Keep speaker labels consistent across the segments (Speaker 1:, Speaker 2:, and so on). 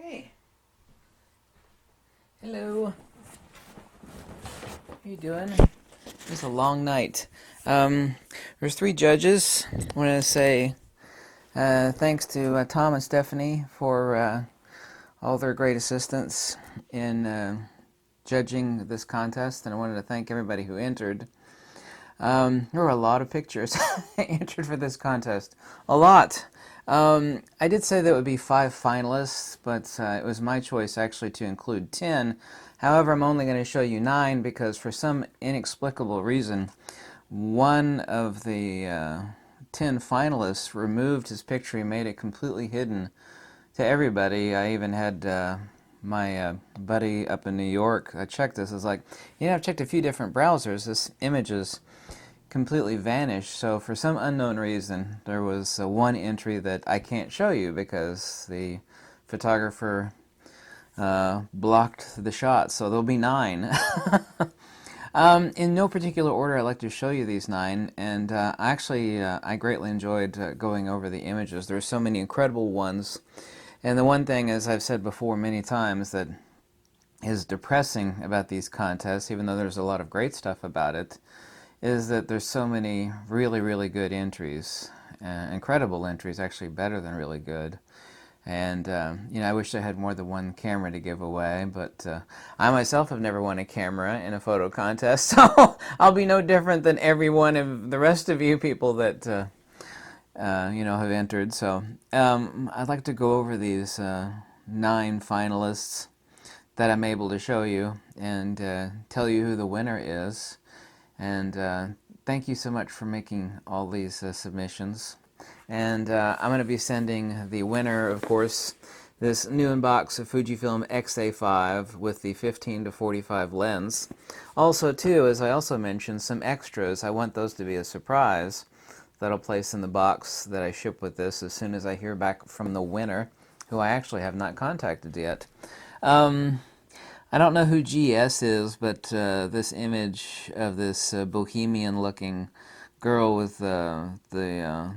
Speaker 1: Hey. Hello. How you doing? It's a long night. There's three judges. I want to say thanks to Tom and Stephanie for all their great assistance in judging this contest, and I wanted to thank everybody who entered. There were a lot of pictures entered for this contest. A lot. I did say there would be 5 finalists, but it was my choice actually to include 10. However, I'm only going to show you 9 because for some inexplicable reason, one of the 10 finalists removed his picture. He made it completely hidden to everybody. I even had my buddy up in New York check this. It's like, I've checked a few different browsers. This image is completely vanished. So for some unknown reason, there was one entry that I can't show you because the photographer blocked the shot. So there'll be 9. In no particular order, I'd like to show you these 9, and I greatly enjoyed going over the images. There are so many incredible ones, and the one thing, as I've said before many times, that is depressing about these contests, even though there's a lot of great stuff about it, is that there's so many really, really good entries, incredible entries, actually better than really good. And, I wish I had more than one camera to give away, but I myself have never won a camera in a photo contest, so I'll be no different than every one of the rest of you people that, have entered. So I'd like to go over these 9 finalists that I'm able to show you and tell you who the winner is. And thank you so much for making all these submissions. And I'm going to be sending the winner, of course, this new inbox of Fujifilm X-A5 with the 15 to 45 lens. Also, too, as I also mentioned, some extras. I want those to be a surprise that I'll place in the box that I ship with this as soon as I hear back from the winner, who I actually have not contacted yet. I don't know who GS is, but this image of this bohemian-looking girl with the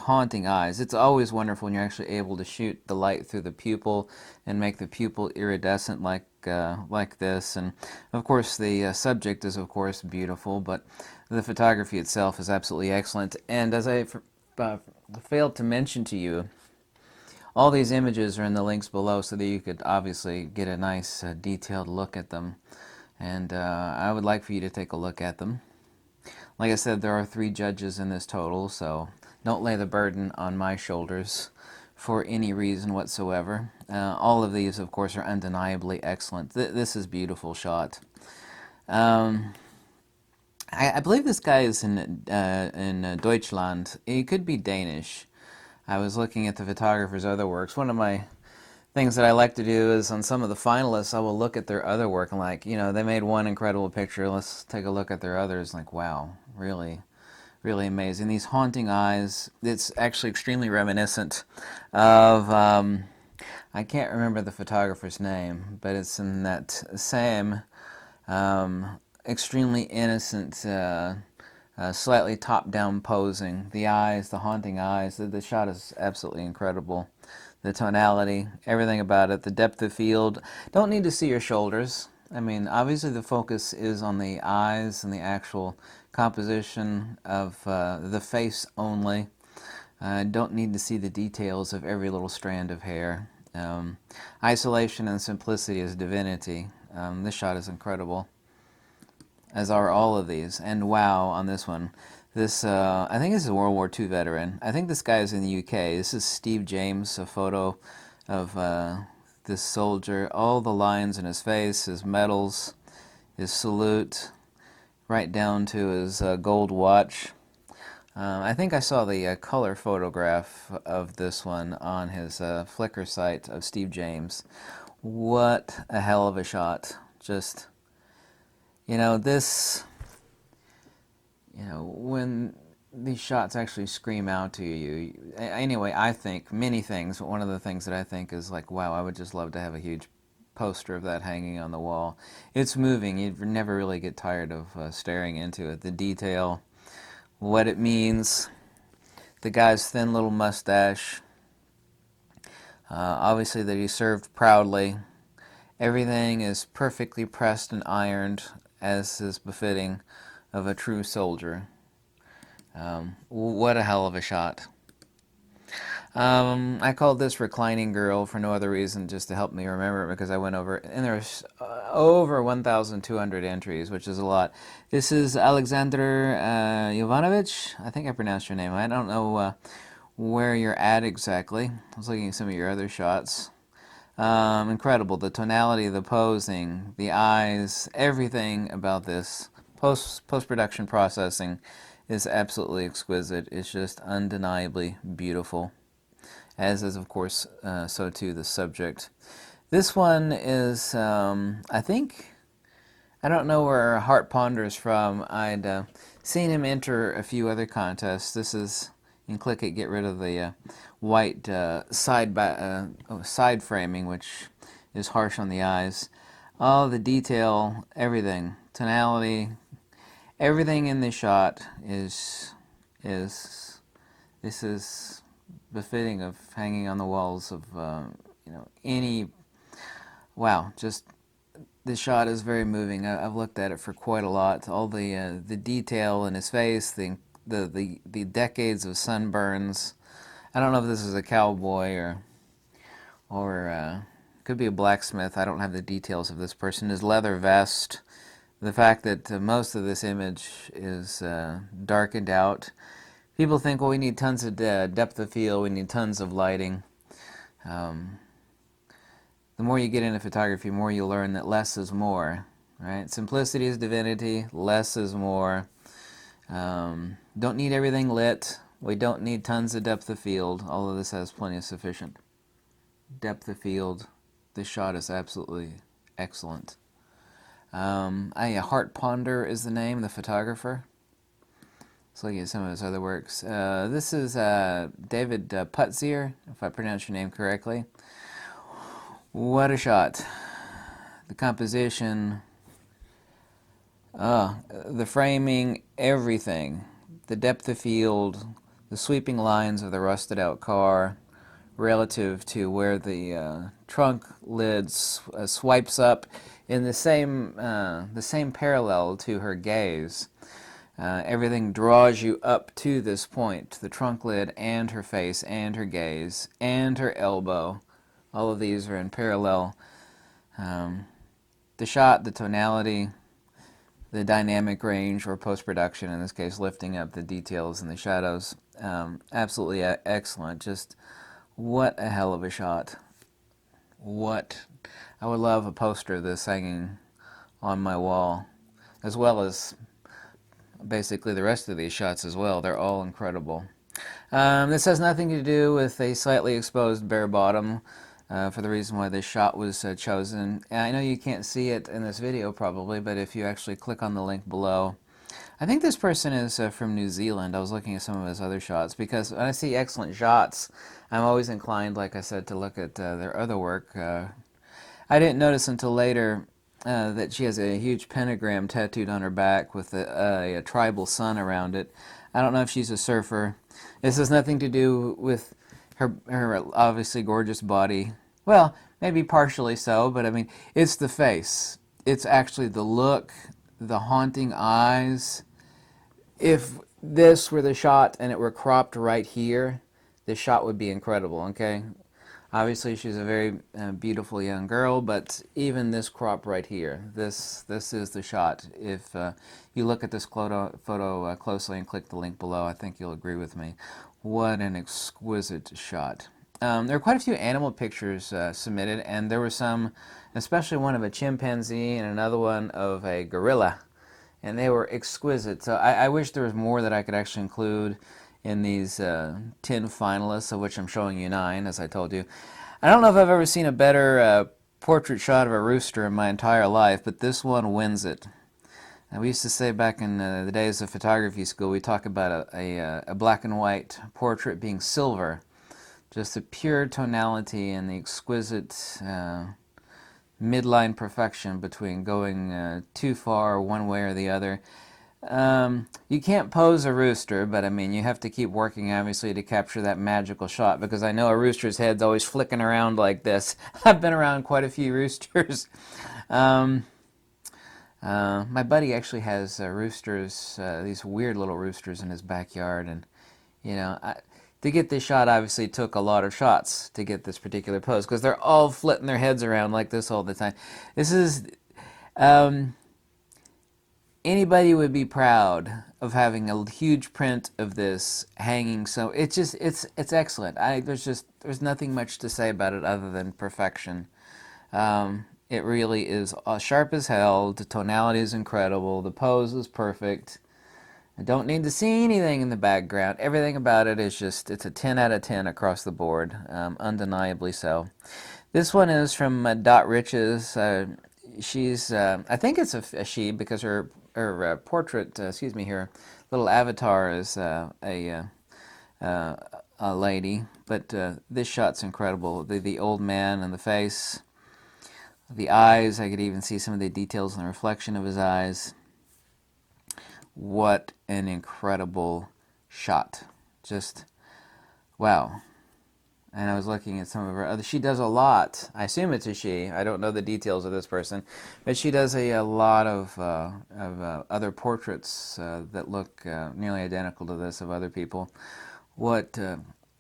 Speaker 1: haunting eyes. It's always wonderful when you're actually able to shoot the light through the pupil and make the pupil iridescent like this. And of course, the subject is of course beautiful, but the photography itself is absolutely excellent. And as I failed to mention to you, all these images are in the links below so that you could obviously get a nice detailed look at them. And I would like for you to take a look at them. Like I said, there are 3 judges in this total, so don't lay the burden on my shoulders for any reason whatsoever. All of these, of course, are undeniably excellent. This is a beautiful shot. I believe this guy is in Deutschland. He could be Danish. I was looking at the photographer's other works. One of my things that I like to do is on some of the finalists, I will look at their other work and like, they made one incredible picture. Let's take a look at their others. Like, wow, really, really amazing. These haunting eyes, it's actually extremely reminiscent of, I can't remember the photographer's name, but it's in that same extremely innocent, slightly top-down posing. The eyes, the haunting eyes, the shot is absolutely incredible. The tonality, everything about it, the depth of field. Don't need to see your shoulders. I mean, obviously the focus is on the eyes and the actual composition of the face only. Don't need to see the details of every little strand of hair. Isolation and simplicity is divinity. This shot is incredible, as are all of these. And wow, on this one. This, I think this is a World War II veteran. I think this guy is in the UK. This is Steve James, a photo of this soldier. All the lines in his face, his medals, his salute, right down to his gold watch. I think I saw the color photograph of this one on his Flickr site of Steve James. What a hell of a shot. Just, this... when these shots actually scream out to you. Anyway, I think many things, but one of the things that I think is like, wow, I would just love to have a huge poster of that hanging on the wall. It's moving. You never really get tired of staring into it. The detail, what it means, the guy's thin little mustache. Obviously that he served proudly. Everything is perfectly pressed and ironed, as is befitting of a true soldier. What a hell of a shot. I called this Reclining Girl for no other reason, just to help me remember it, because I went over it, and there's over 1,200 entries, which is a lot. This is Alexander Ivanovitch. I think I pronounced your name. I don't know where you're at exactly. I was looking at some of your other shots. Incredible. The tonality, the posing, the eyes, everything about this post-production processing is absolutely exquisite. It's just undeniably beautiful, as is, of course, so too the subject. This one is, I think, I don't know where Heart Ponder's from. I'd seen him enter a few other contests. This is, you can click it, get rid of the white side framing, which is harsh on the eyes. All the detail, everything, tonality, everything in this shot is this is befitting of hanging on the walls of any. Wow, just this shot is very moving. I've looked at it for quite a lot. All the detail in his face, the decades of sunburns. I don't know if this is a cowboy or could be a blacksmith. I don't have the details of this person. His leather vest. The fact that most of this image is darkened out. People think, well, we need tons of depth of field, we need tons of lighting. The more you get into photography, the more you learn that less is more. Right? Simplicity is divinity, less is more. Don't need everything lit. We don't need tons of depth of field. All of this has plenty of sufficient depth of field. This shot is absolutely excellent. Hart Ponder is the name, the photographer. Let's look at some of his other works. This is David Putzier, if I pronounce your name correctly. What a shot. The composition, the framing, everything. The depth of field, the sweeping lines of the rusted out car relative to where the trunk lid swipes up in the same parallel to her gaze. Everything draws you up to this point, the trunk lid and her face and her gaze and her elbow. All of these are in parallel. The shot, the tonality, the dynamic range, or post-production, in this case lifting up the details and the shadows, absolutely excellent. Just what a hell of a shot. I would love a poster of this hanging on my wall, as well as basically the rest of these shots as well. They're all incredible. This has nothing to do with a slightly exposed bare bottom, for the reason why this shot was chosen. I know you can't see it in this video probably, but if you actually click on the link below, I think this person is from New Zealand. I was looking at some of his other shots, because when I see excellent shots, I'm always inclined, like I said, to look at their other work. I didn't notice until later that she has a huge pentagram tattooed on her back with a tribal sun around it. I don't know if she's a surfer. This has nothing to do with her obviously gorgeous body. Well, maybe partially so, but I mean, it's the face. It's actually the look, the haunting eyes. If this were the shot and it were cropped right here, this shot would be incredible, okay? Obviously, she's a very beautiful young girl, but even this crop right here, this is the shot. If you look at this photo closely and click the link below, I think you'll agree with me. What an exquisite shot. There are quite a few animal pictures submitted, and there were some, especially one of a chimpanzee and another one of a gorilla, and they were exquisite. So I wish there was more that I could actually include in these 10 finalists, of which I'm showing you 9, as I told you. I don't know if I've ever seen a better portrait shot of a rooster in my entire life, but this one wins it. We used to say back in the days of photography school, we talk about a black and white portrait being silver. Just the pure tonality and the exquisite midline perfection between going too far one way or the other. You can't pose a rooster, but I mean, you have to keep working, obviously, to capture that magical shot, because I know a rooster's head's always flicking around like this. I've been around quite a few roosters. Um, my buddy actually has roosters, these weird little roosters in his backyard, and you know, to get this shot, obviously took a lot of shots to get this particular pose, because they're all flitting their heads around like this all the time. This is, um, anybody would be proud of having a huge print of this hanging. So it's just, it's excellent. There's nothing much to say about it other than perfection. It really is sharp as hell. The tonality is incredible. The pose is perfect. I don't need to see anything in the background. Everything about it is just, it's a 10 out of 10 across the board. Undeniably so. This one is from Dot Riches. She's, I think it's a she, because her portrait, excuse me, her little avatar is a lady. But this shot's incredible. The old man and the face. The eyes, I could even see some of the details in the reflection of his eyes. What an incredible shot. Just, wow. And I was looking at some of her other, she does a lot. I assume it's a she. I don't know the details of this person. But she does a lot of other portraits that look nearly identical to this of other people. What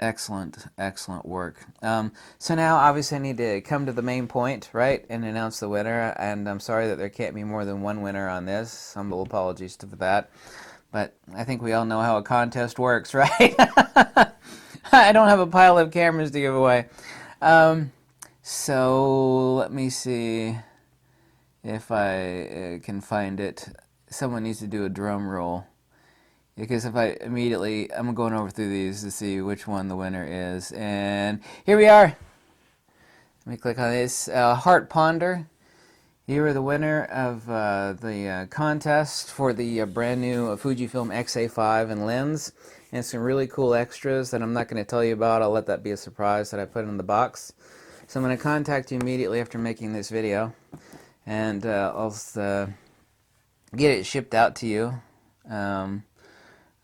Speaker 1: excellent, excellent work. So now, obviously, I need to come to the main point, right, and announce the winner. And I'm sorry that there can't be more than one winner on this. Humble apologies to that. But I think we all know how a contest works, right? I don't have a pile of cameras to give away. So let me see if I can find it. Someone needs to do a drum roll. Because if I immediately, I'm going over through these to see which one the winner is. And here we are. Let me click on this. Heart Ponder. You are the winner of the contest for the brand new Fujifilm X-A5 and lens. And some really cool extras that I'm not going to tell you about. I'll let that be a surprise that I put in the box. So I'm going to contact you immediately after making this video. And I'll get it shipped out to you.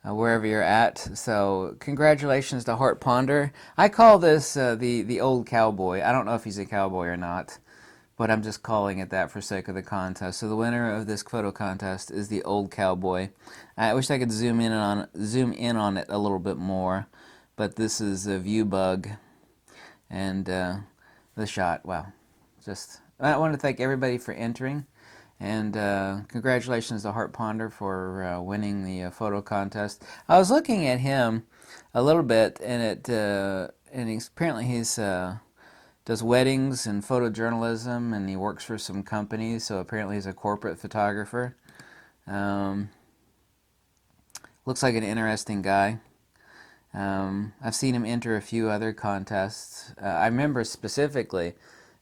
Speaker 1: Wherever you're at. So congratulations to Heart Ponder. I call this the old cowboy. I don't know if he's a cowboy or not, but I'm just calling it that for sake of the contest. So the winner of this photo contest is the old cowboy. I wish I could zoom in on it a little bit more, but this is a view bug, and the shot. Wow, just I want to thank everybody for entering. And congratulations to Heart Ponder for winning the photo contest. I was looking at him a little bit, and apparently he's does weddings and photojournalism, and he works for some companies. So apparently he's a corporate photographer. Looks like an interesting guy. I've seen him enter a few other contests. I remember specifically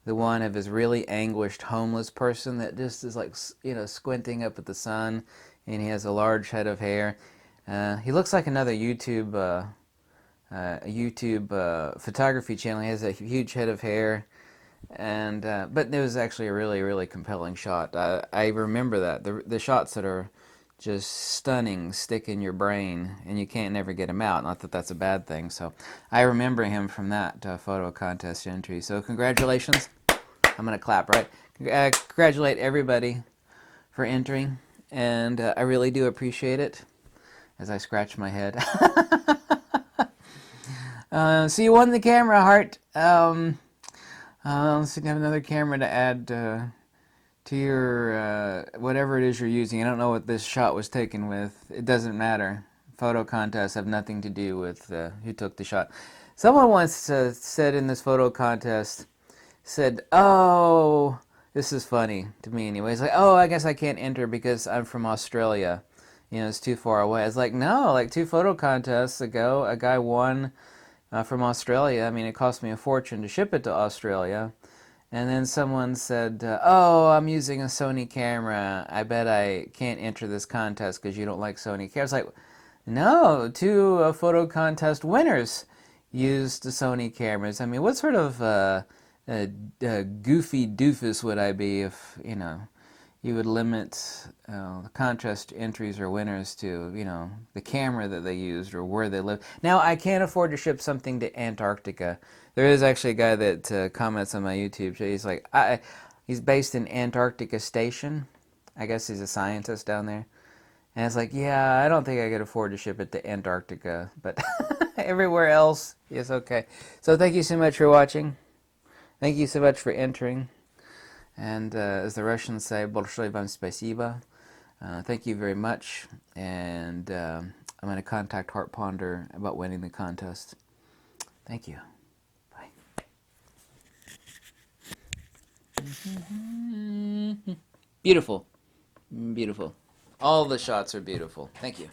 Speaker 1: the one of his really anguished homeless person that just is like, squinting up at the sun, and he has a large head of hair. He looks like another YouTube photography channel. He has a huge head of hair, and but it was actually a really, really compelling shot. I remember that the shots that are just stunning stick in your brain, and you can't never get them out. Not that that's a bad thing. So I remember him from that photo contest entry. So congratulations. I'm going to clap, right? Congratulate everybody for entering, and I really do appreciate it as I scratch my head. So you won the camera, Heart. Let's see, I have another camera to add to your whatever it is you're using. I don't know what this shot was taken with. It doesn't matter. Photo contests have nothing to do with who took the shot. Someone once said in this photo contest, said, "Oh, this is funny to me anyway. It's like, oh, I guess I can't enter because I'm from Australia. It's too far away." It's like, no, like 2 photo contests ago, a guy won from Australia. I mean, it cost me a fortune to ship it to Australia. And then someone said, oh, I'm using a Sony camera. I bet I can't enter this contest because you don't like Sony cameras. Like, no, 2 photo contest winners used the Sony cameras. I mean, what sort of goofy doofus would I be if, you would limit the contest entries or winners to, the camera that they used or where they live. Now, I can't afford to ship something to Antarctica. There is actually a guy that comments on my YouTube show. He's like, he's based in Antarctica Station. I guess he's a scientist down there. And it's like, yeah, I don't think I could afford to ship it to Antarctica, but everywhere else is okay. So thank you so much for watching. Thank you so much for entering. And as the Russians say, большое вам спасибо. Thank you very much. And I'm going to contact Heart Ponder about winning the contest. Thank you. Bye. Beautiful. Beautiful. All the shots are beautiful. Thank you.